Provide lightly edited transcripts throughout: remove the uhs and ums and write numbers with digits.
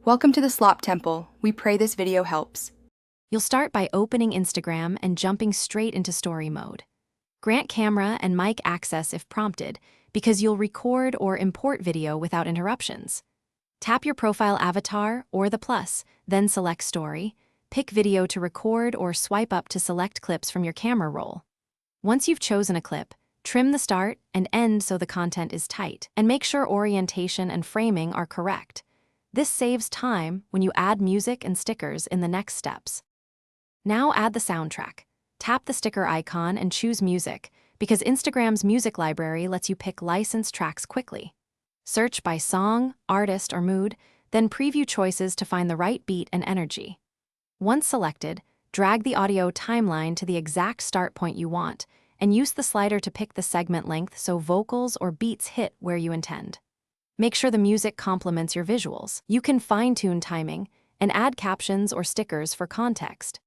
Welcome to the Slop Temple. We pray this video helps. You'll start by opening Instagram and jumping straight into story mode. Grant camera and mic access if prompted, because you'll record or import video without interruptions. Tap your profile avatar or the plus, then select story. Pick video to record or swipe up to select clips from your camera roll. Once you've chosen a clip, trim the start and end so the content is tight, and make sure orientation and framing are correct. This saves time when you add music and stickers in the next steps. Now add the soundtrack. Tap the sticker icon and choose music, because Instagram's music library lets you pick licensed tracks quickly. Search by song, artist, or mood, then preview choices to find the right beat and energy. Once selected, drag the audio timeline to the exact start point you want, and use the slider to pick the segment length so vocals or beats hit where you intend. Make sure the music complements your visuals. You can fine-tune timing and add captions or stickers for context.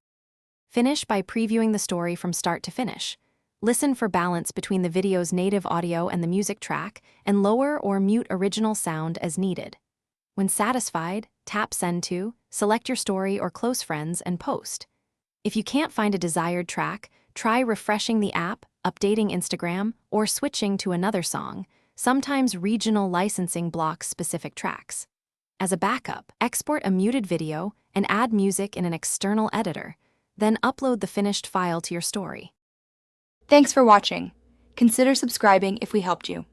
Finish by previewing the story from start to finish. Listen for balance between the video's native audio and the music track, and lower or mute original sound as needed. When satisfied, tap Send to, select your story or close friends, and post. If you can't find a desired track, try refreshing the app, updating Instagram, or switching to another song. Sometimes regional licensing blocks specific tracks. As a backup, export a muted video and add music in an external editor. Then upload the finished file to your story. Thanks for watching. Consider subscribing if we helped you.